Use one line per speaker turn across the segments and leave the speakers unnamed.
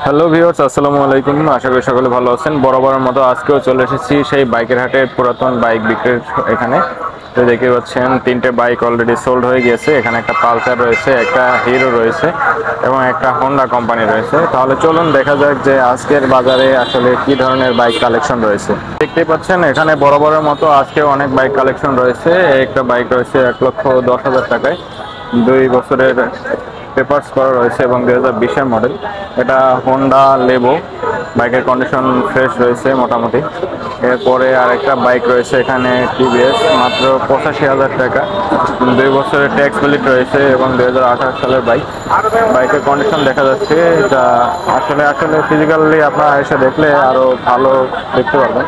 Hello viewers, আসসালামু আলাইকুম। আশা করি সকলে ভালো আছেন। বরাবরের মতো আজকেও চলে এসেছি সেই বাইকের হাটে, পুরাতন বাইক বিক্রির এখানে। তো দেখতে পাচ্ছেন তিনটে বাইক অলরেডি সোল্ড হয়ে গিয়েছে। এখানে একটা পালসার রয়েছে, একটা হিরো রয়েছে এবং একটা হোন্ডা কোম্পানি রয়েছে। তাহলে চলুন দেখা যাক যে আজকের বাজারে আসলে কি ধরনের বাইক কালেকশন রয়েছে। দেখতেই পাচ্ছেন এখানে বরাবরের মতো আজকে অনেক বাইক কালেকশন রয়েছে। একটা বাইক রয়েছে 1,10,000 টাকায়, 2 বছরের পেপারস করা রয়েছে এবং 2020-এর মডেল। এটা হোন্ডা লেবো, বাইকের কন্ডিশন ফ্রেশ রয়েছে মোটামুটি। এরপরে আরেকটা বাইক রয়েছে এখানে টিভিএস, মাত্র 85,000 টাকা, 2 বছরের ট্যাক্স ভ্যালিড রয়েছে এবং 2018 সালের বাইক। বাইকের কন্ডিশন দেখা যাচ্ছে, যা আসলে আসলে ফিজিক্যালি আপনারা এসে দেখলে আরো ভালো দেখতে পারবেন।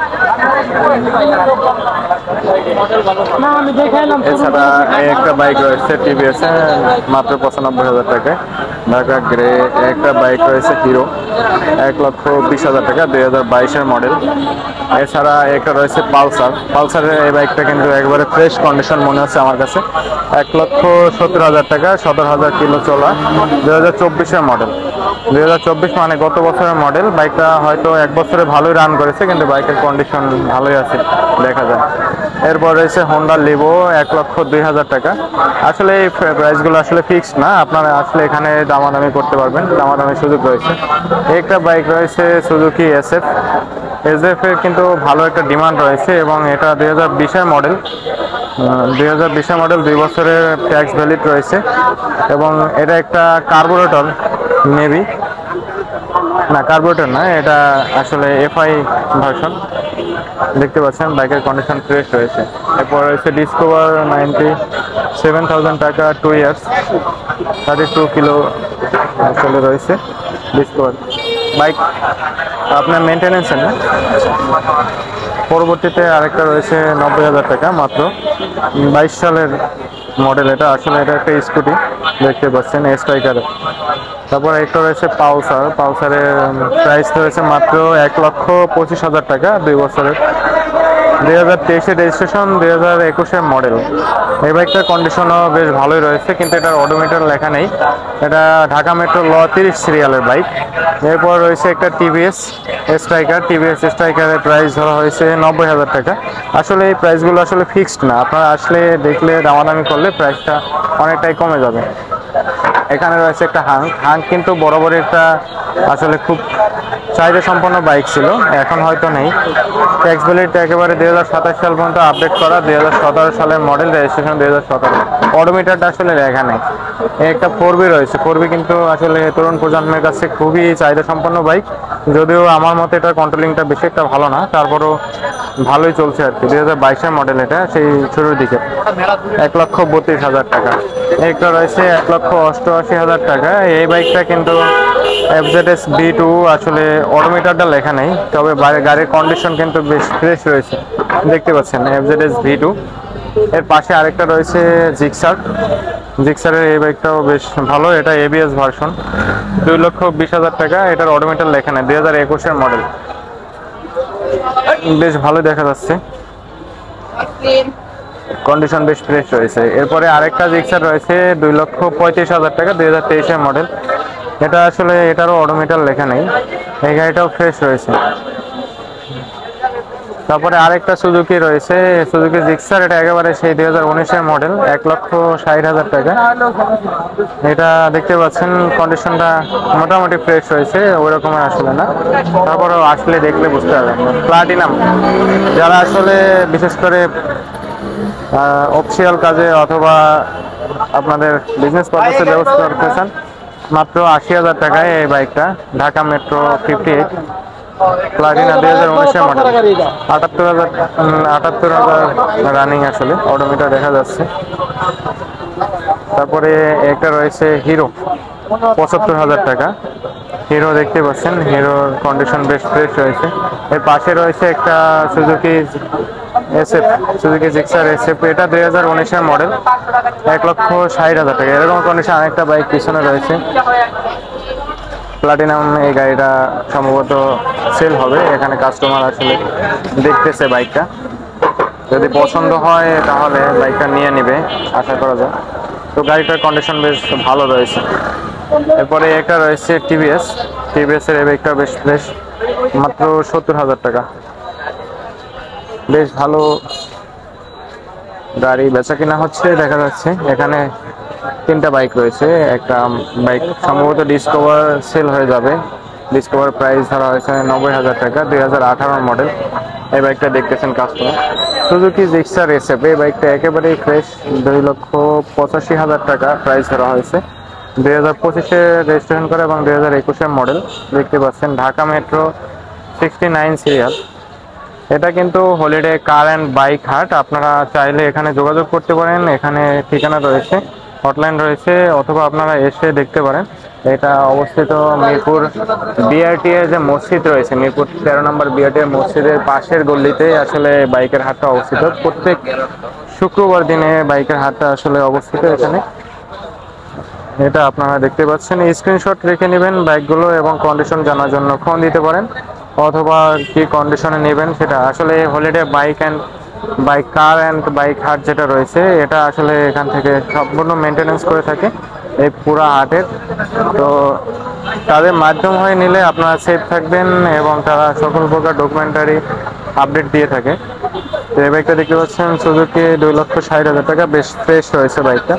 এছাড়া একটা বাইক রয়েছে টিভিএস মাত্র 95,000 টাকায়, ঢাকা গ্রে। একটা বাইক রয়েছে হিরো, 1,20,000 টাকা, 2022-এর মডেল। এছাড়া একটা রয়েছে পালসার। পালসারের এই বাইকটা কিন্তু একবারে ফ্রেশ কন্ডিশন মনে হচ্ছে আমার কাছে। 1,70,000 টাকা, 17,000 কিলো চলা, 2024-এর মডেল। 2024 মানে গত বছরের মডেল। বাইকটা হয়তো 1 বছরে ভালোই রান করেছে, কিন্তু বাইকের কন্ডিশন ভালোই আছে দেখা যায়। এরপর রয়েছে হোন্ডা লিভো, 1,02,000 টাকা। আসলে এই প্রাইসগুলো আসলে ফিক্সড না, আপনারা আসলে এখানে দামাদামি করতে পারবেন, দামাদামির সুযোগ রয়েছে। একটা বাইক রয়েছে সুজুকি এসএফ। এসএফ এর কিন্তু ভালো একটা ডিমান্ড রয়েছে এবং এটা 2020-এর মডেল। 2020-এর মডেল, 2 বছরের ট্যাক্স ভ্যালিড রয়েছে এবং এটা একটা কার্বোরেটর মেবি, না কার্বোরেটর না, এটা আসলে এফআই ভার্সন। দেখতে পাচ্ছেন বাইকের কন্ডিশন ফ্রেশ রয়েছে। এরপর রয়েছে ডিসকভার 97,000 টাকা, 2 ইয়ার্স, 32 কিলো আসলে রয়েছে ডিসকভার বাইক। আপনার মেনটেনেন্সের না। পরবর্তীতে আরেকটা রয়েছে 90,000 টাকা, মাত্র 22 সালের মডেল। এটা আসলে এটা একটা স্কুটি, দেখতে পাচ্ছেন স্ট্রাইকার। তারপর একটা রয়েছে পালসার। পালসারের প্রাইস রয়েছে মাত্র 1,25,000 টাকা, 2 বছরের, 2023-এর রেজিস্ট্রেশন, 2021-এর মডেল। এই বাইকটার কন্ডিশনও বেশ ভালোই রয়েছে, কিন্তু এটার অডোমিটার লেখা নেই। এটা ঢাকা মেট্রো ল 30 সিরিয়ালের বাইক। এরপর রয়েছে একটা টিভিএস স্ট্রাইকার। টিভিএস স্ট্রাইকারের প্রাইস ধরা হয়েছে 90,000 টাকা। আসলে এই প্রাইসগুলো আসলে ফিক্সড না, আপনারা আসলে দেখলে দামাদামি করলে প্রাইসটা অনেকটাই কমে যাবে। এখানে রয়েছে একটা হাঙ্ক কিন্তু বরাবরই একটা আসলে খুব চাহিদা সম্পন্ন বাইক ছিল, এখন হয়তো নেই। ট্যাক্স ভ্যালিড একেবারে 2027 সাল পর্যন্ত আপডেট করা, 2017 সালের মডেল, রেজিস্ট্রেশন 2017। অডোমিটারটা আসলে লেখা নেই। একটা 4বি রয়েছে। 4বি কিন্তু আসলে তরুণ প্রজন্মের কাছে খুবই চাহিদা সম্পন্ন বাইক, যদিও আমার মতে এটার কন্ট্রোলিংটা বেশি একটা ভালো না, তারপরও ভালোই চলছে আর কি। 2022-এর মডেল, এটা সেই শুরুর দিকে। 1,32,000 টাকা। একটা রয়েছে 1,88,000 টাকা। এই বাইকটা কিন্তু এফজেডএস B2, আসলে অডোমিটারটা লেখা নেই, তবে গাড়ির কন্ডিশন কিন্তু বেশ ফ্রেশ রয়েছে, দেখতে পাচ্ছেন এফজেডএস V2। এর পাশে আরেকটা রয়েছে জিক্সার। জিক্সারের এই বাইকটাও বেশ ভালো, এটা ABS ভার্সন, 2,20,000 টাকা। এটার অডোমিটার লেখা নেই, 2021-এর মডেল, বেশ ভালো দেখা যাচ্ছে, কন্ডিশন বেশ ফ্রেশ রয়েছে। এরপরে আরেকটা জিক্সার রয়েছে 2,35,000 টাকা, 2023-এর মডেল। এটা আসলে এটারও অডোমিটার লেখা নেই, এই গাড়িটাও ফ্রেশ রয়েছে। তারপরে আরেকটা সুজুকি রয়েছে, সুজুকি জিক্সার। এটা একেবারে সেই 2019-এর মডেল, 1,60,000 টাকা। এটা দেখতে পাচ্ছেন কন্ডিশনটা মোটামুটি ফ্রেশ রয়েছে, ওই রকমের আসলে না, তারপরেও আসলে দেখলে বুঝতে পারবেন। প্লাটিনাম, যারা আসলে বিশেষ করে অফিসিয়াল কাজে অথবা আপনাদের বিজনেস পারপাসে ব্যবস্থা করতেছেন, মাত্র 80,000 টাকায় এই বাইকটা, ঢাকা মেট্রো 58 প্লাটিনা, 2019-এর মডেল, 78,000 রানিং, আসলে অডোমিটার দেখা যাচ্ছে। তারপরে একটা রয়েছে হিরো, 75,000 টাকা। হিরো দেখতে পাচ্ছেন, হিরোর কন্ডিশন বেশ ফ্রেশ রয়েছে। এর পাশে রয়েছে একটা Suzuki SF, Suzuki Gixxer SF. এটা 2019-এর মডেল, 1,60,000 টাকা। এরকম কন্ডিশন আরেকটা বাইক পিছনে রয়েছে, প্লাটিনাম। এই গাড়িটা সম্ভবত সেল হবে, এখানে কাস্টমার আসলে দেখতেছে বাইকটা, যদি পছন্দ হয় তাহলে বাইকটা নিয়ে নেবে আশা করা যায়। তো গাড়িটার কন্ডিশন বেশ ভালো রয়েছে। এরপরে একটা রয়েছে টিভিএস টিভিএস এর এই বাইকটা বেশ ফ্রেশ, মাত্র 70,000 টাকা। বেশ ভালো গাড়ি বেচা কিনা হচ্ছে দেখা যাচ্ছে। এখানে 3টা বাইক রয়েছে। একটা বাইক সম্ভবত ডিসকভার সেল হয়ে যাবে। ডিসকভার প্রাইস ধরা হয়েছে 90,000 টাকা, 2018 মডেল। এই বাইকটা দেখতেছেন কাস্টমার, সুজুকি জিক্সার এসএফ। এই বাইকটা একেবারেই ফ্রেশ, 2,85,000 টাকা প্রাইস ধরা হয়েছে। 2025-এ রেজিস্ট্রেশন করা এবং 2021-এর মডেল। দেখতে পাচ্ছেন ঢাকা মেট্রো 69 সিরিয়াল। এটা কিন্তু হলিডে কার অ্যান্ড বাইক হাট। আপনারা চাইলে এখানে যোগাযোগ করতে পারেন। এখানে ঠিকানা রয়েছে, হটলাইন রয়েছে, অথবা আপনারা এসে দেখতে পারেন। এটা অবস্থিত মিরপুর বিআরটি এর যে মসজিদ রয়েছে, মিরপুর 13 নম্বর বিআরটি এর মসজিদের পাশের গলিতে আসলে বাইকের হাটটা অবস্থিত। প্রত্যেক শুক্রবার দিনে বাইকের হাটটা আসলে অবস্থিত এখানে। এটা আপনারা দেখতে পাচ্ছেন। স্ক্রিনশট রেখে নেবেন বাইকগুলো এবং কন্ডিশন জানার জন্য ফোন দিতে পারেন, অথবা কি কন্ডিশনে নেবেন সেটা। আসলে holiday bike car and bike হাট যেটা রয়েছে, এটা আসলে এখান থেকে সম্পূর্ণ মেনটেনেন্স করে থাকে এই পুরা হাটের। তো তাদের মাধ্যম হয়ে নিলে আপনারা সেফ থাকবেন এবং তারা সকল প্রকার ডকুমেন্টারি আপডেট দিয়ে থাকে। তো এই বাইকটা দেখতে পাচ্ছেন সুজুকি 2,60,000 টাকা, বেশ ফ্রেশ রয়েছে বাইকটা।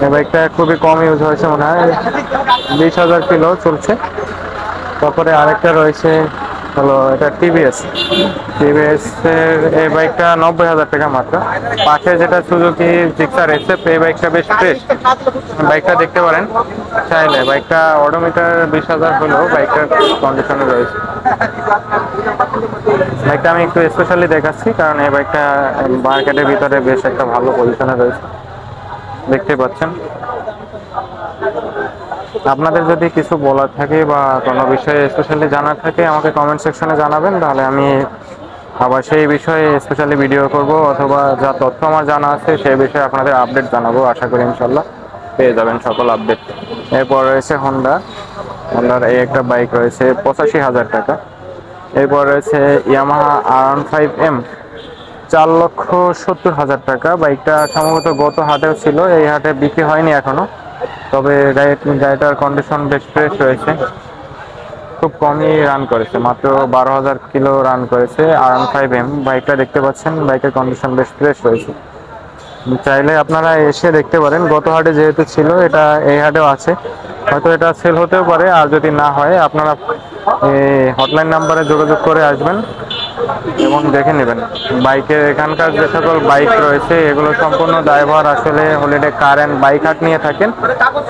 এই বাইকটা খুবই কম ইউজ হয়েছে, মনে হয় 20,000 কিলো চলছে। তারপরে আরেকটা রয়েছে হলো এটা টিভিএস এর এই বাইকটা 90,000 টাকা মাত্র। পাশে যেটা সুজুকি জিক্সার এসএফ, এই বাইকটা বেশ ফ্রেশ। বাইকটা দেখতে পারেন চাইলে। বাইকটা অডোমিটার 20,000 হলেও বাইকটার কন্ডিশনে রয়েছে। বাইকটা আমি একটু স্পেশালি দেখাচ্ছি কারণ এই বাইকটা মার্কেটের ভিতরে বেশ একটা ভালো পজিশনে রয়েছে, দেখতে পাচ্ছেন। আপনাদের যদি কিছু বলার থাকে বা কোনো বিষয়ে স্পেশালি জানার থাকে আমাকে কমেন্ট সেকশনে জানাবেন, তাহলে আমি আবার সেই বিষয়ে স্পেশালি ভিডিও করব, অথবা যা তথ্য আমার জানা আছে সেই বিষয়ে আপনাদের আপডেট জানাবো। আশা করি ইনশাল্লাহ পেয়ে যাবেন সকল আপডেট। এরপর রয়েছে হোন্ডার এই একটা বাইক রয়েছে 85,000 টাকা। এরপর রয়েছে ইয়ামাহা R15M 4,70,000 টাকা। বাইকটা সম্ভবত গত হাটেও ছিল, এই হাটে বিক্রি হয়নি এখনো। তবে গাড়িটার কন্ডিশন বেশ ফ্রেশ রয়েছে, খুব কমই রান করেছে, মাত্র 12,000 কিলো রান করেছে। R15M বাইকটা দেখতে পাচ্ছেন, বাইকের কন্ডিশন বেশ ফ্রেশ রয়েছে। চাইলে আপনারা এসে দেখতে পারেন। গত হাটে যেহেতু ছিল, এটা এই হাটেও আছে, হয়তো এটা সেল হতেও পারে। আর যদি না হয় আপনারা হটলাইন নাম্বারে যোগাযোগ করে আসবেন এবং দেখে নেবেন। বাইকের এখানকার যে সকল বাইক রয়েছে এগুলো সম্পূর্ণ ড্রাইভার আসলে হলিডে কার অ্যান্ড বাইক হাট নিয়ে থাকেন।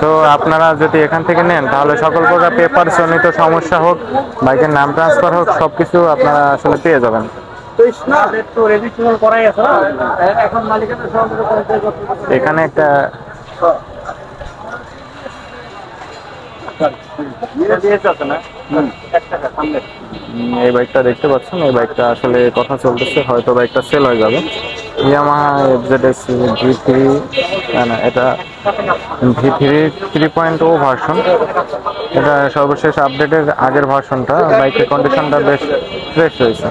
তো আপনারা যদি এখান থেকে নেন তাহলে সকল প্রকার পেপার জনিত সমস্যা হোক, বাইকের নাম ট্রান্সফার হোক, সবকিছু আপনারা আসলে পেয়ে যাবেন। এখানে একটা এই বাইকটা দেখতে পাচ্ছেন, এই বাইকটা আসলে কথা চলতেছে, হয়তো বাইকটা সেল হয়ে যাবে। ইয়ামাহা FZS V3, না এটা V3 3.0 ভার্সন। এটা সর্বশেষ আপডেটের আগের ভার্সনটা। বাইকের কন্ডিশনটা বেশ ফ্রেশ রয়েছে।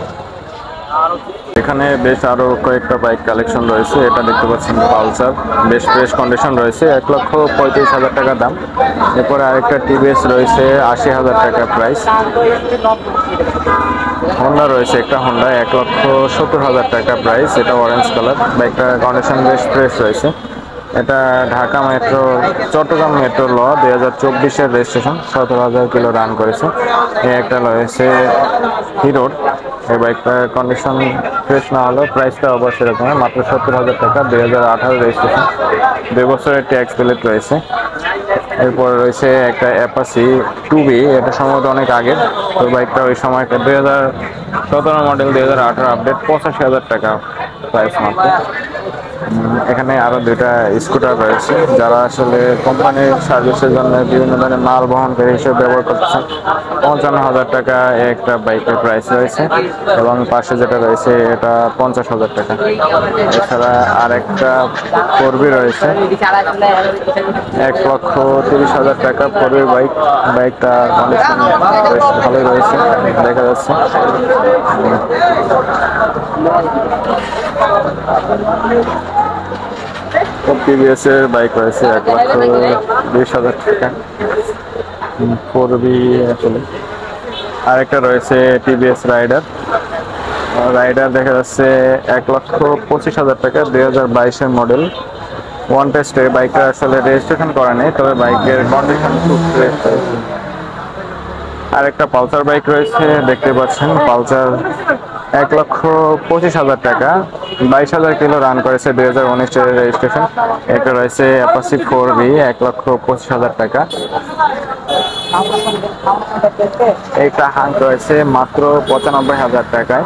এখানে বেশ আরো কয়েকটা বাইক কালেকশন রয়েছে। এটা দেখতে পাচ্ছেন পালসার, বেশ ফ্রেশ কন্ডিশন রয়েছে, 1,35,000 টাকা দাম। এরপরে আরেকটা টিভিএস রয়েছে 80,000 টাকা প্রাইস। হোন্ডা রয়েছে একটা, হোন্ডা 1,70,000 টাকা প্রাইস, এটা অরেঞ্জ কালার। বাইকটার কন্ডিশন বেশ ফ্রেশ রয়েছে। এটা ঢাকা মেট্রো চট্টগ্রাম মেট্রো 2024-এর রেজিস্ট্রেশন, 17,000 কিলো রান করেছে। এই একটা রয়েছে হিরোর, এই বাইকটার কন্ডিশন ফ্রেশ না হলেও প্রাইসটা অবশ্যই এরকম, মাত্র 70,000 টাকা, 2018 রেজিস্ট্রেশন, 2 বছরের ট্যাক্স প্লেট রয়েছে। এরপর রয়েছে একটা অ্যাপাচি 2B, এটা সম্ভবত অনেক আগের। তো বাইকটা ওই সময় 2017 মডেল, 2018 আপডেট, 85,000 টাকা প্রাইস মাত্র। এখানে আরো দুইটা স্কুটার রয়েছে, যারা আসলে কোম্পানির সার্ভিসের জন্য বিভিন্ন ধরনের মাল বহনকারী হিসেবে ব্যবহার করতেছেন। 55,000 টাকা একটা বাইকের প্রাইস রয়েছে, এবং পাশে যেটা রয়েছে এটা 50,000 টাকা। এছাড়া আর একটা 4B রয়েছে 1,30,000 টাকা 4B বাইক। বাইকটা কন্ডিশন বেশ ভালোই রয়েছে দেখা যাচ্ছে। টিভিএস এর বাইক রয়েছে 1,20,000 টাকা। 4B আসলে। আরেকটা রয়েছে টিভিএস রাইডার। রাইডার দেখা যাচ্ছে 1,25,000 টাকা, 2022-এর মডেল। ওয়ান টেস্টে বাইকটা আসলে রেজিস্ট্রেশন করা নেই, তবে বাইকের কন্ডিশন খুব ফ্রেশ। আরেকটা পালসার বাইক রয়েছে, দেখতে পাচ্ছেন পালসার 1,25,000 টাকা, 22,000 কিলো রান করেছে, 2019-এর রেজিস্ট্রেশন। একটা রয়েছে অ্যাপাচি 4B, 1,25,000 টাকা। একটা হাঙ্ক রয়েছে মাত্র 95,000 টাকায়।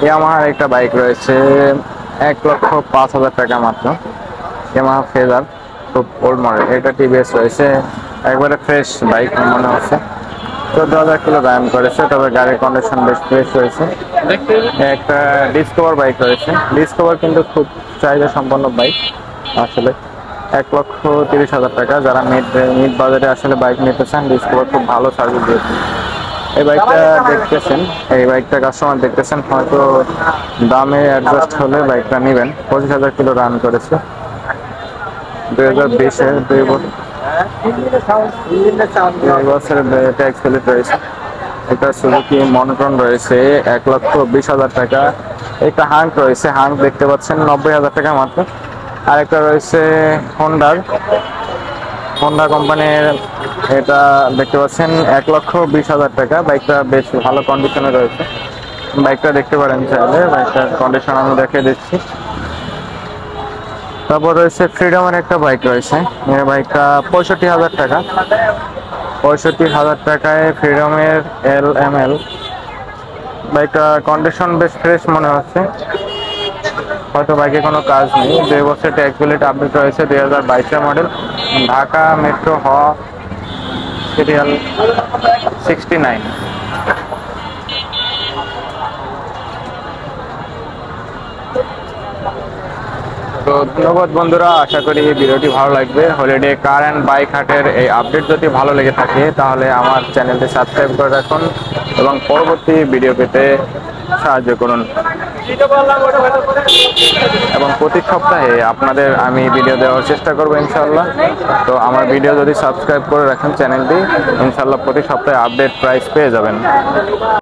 ইয়ামাহার একটা বাইক রয়েছে 1,05,000 টাকা মাত্র, ইয়ামাহা ফেজার, খুব ওল্ড মডেল। এটা টিভিএস রয়েছে, একবারে ফ্রেশ বাইক মনে হচ্ছে। 14,000 কিলো রান করেছে, তবে গাড়ির কন্ডিশন বেশ ফ্রেশ রয়েছে। একটা ডিসকভার বাইক রয়েছে, ডিসকভার কিন্তু খুব চাহিদা সম্পন্ন বাইক আসলে। 1,30,000 টাকা, যারা মিড বাজেটে আসলে বাইক নিতে চান, ডিসকভার খুব ভালো সার্ভিস দিয়েছে। এই বাইকটা দেখতেছেন, এই বাইকটা কাস্টমার দেখতেছেন, হয়তো দামে অ্যাডজাস্ট হলে বাইকটা নেবেন। 25,000 কিলো রান করেছে, 2020-এর 2 বছরের ট্যাক্স ক্রেডিট রয়েছে। একটা সুজুকি মনোটন রয়েছে 1,20,000 টাকা। একটা হাঙ্ক রয়েছে, হাঙ্ক দেখতে পাচ্ছেন 90,000 টাকা মাত্র। আর একটা রয়েছে হোন্ডা কোম্পানির, এটা দেখতে পাচ্ছেন 1,20,000 টাকা। বাইকটা বেশ ভালো কন্ডিশনে রয়েছে, বাইকটা দেখতে পারেন চাইলে, বাইকটার কন্ডিশন আমি দেখিয়ে দিচ্ছি। তারপর রয়েছে ফ্রিডমের একটা বাইক রয়েছে, এই বাইকটা 65,000 টাকা, 65,000 টাকায় ফ্রিডমের LML। বাইকটা কন্ডিশন বেশ ফ্রেশ মনে হচ্ছে, হয়তো বাইকে কোনো কাজ নেই। 2 বছর ট্যাক্স ভ্যালিড আপডেট রয়েছে, 2022-এর মডেল। Dhaka metro serial 69। তো ধন্যবাদ বন্ধুরা, আশা করি এই ভিডিওটি ভালো লাগবে। হলিডে কার অ্যান্ড বাইক হাটের এই আপডেট যদি ভালো লেগে থাকে, তাহলে আমার চ্যানেলটি সাবস্ক্রাইব করে রাখুন এবং পরবর্তী ভিডিও পেতে সাহায্য করুন। এবং প্রতি সপ্তাহে আপনাদের আমি ভিডিও দেওয়ার চেষ্টা করবো ইনশাল্লাহ। তো আমার ভিডিও যদি সাবস্ক্রাইব করে রাখেন চ্যানেলটি, ইনশাল্লাহ প্রতি সপ্তাহে আপডেট প্রাইস পেয়ে যাবেন।